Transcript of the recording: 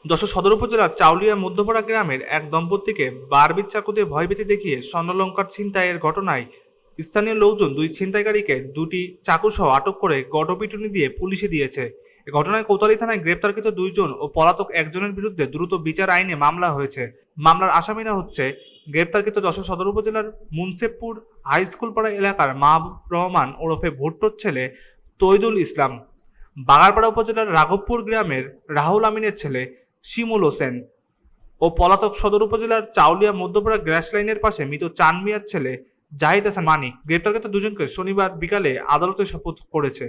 যশোর সদর উপজেলার চাউলিয়া মধ্যপাড়া গ্রামের এক দম্পতিকে বারবির চাকু দিয়ে ভয়ভীতি দেখিয়ে স্বর্ণলঙ্কার ছিনতাইয়ের ঘটনায় স্থানীয় লোকজন দুই ছিনতাইকারীকে দুটি চাকুসহ আটক করে গণপিটুনি দিয়ে পুলিশে দিয়েছে। এ ঘটনায় কোতোয়ালি থানায় গ্রেপ্তারকৃত দুইজন ও পলাতক একজনের বিরুদ্ধে দ্রুত বিচার আইনে মামলা হয়েছে। মামলার আসামিরা হচ্ছে গ্রেপ্তারকৃত যশোর সদর উপজেলার মুন্সেবপুর হাই স্কুল পাড়া এলাকার মাহবুব রহমান ওরফে ভুট্টোর ছেলে তৈদুল ইসলাম, বাগারপাড়া উপজেলার রাঘবপুর গ্রামের রাহুল আমিনের ছেলে শিমুল হোসেন ও পলাতক সদর উপজেলার চাউলিয়া মধ্যপাড়া গ্যাস লাইনের পাশে মৃত চান মিয়ার ছেলে জাহিদ হাসান মানিক। গ্রেপ্তারকৃত দুজনকে শনিবার বিকালে আদালতে সোপর্দ করেছে।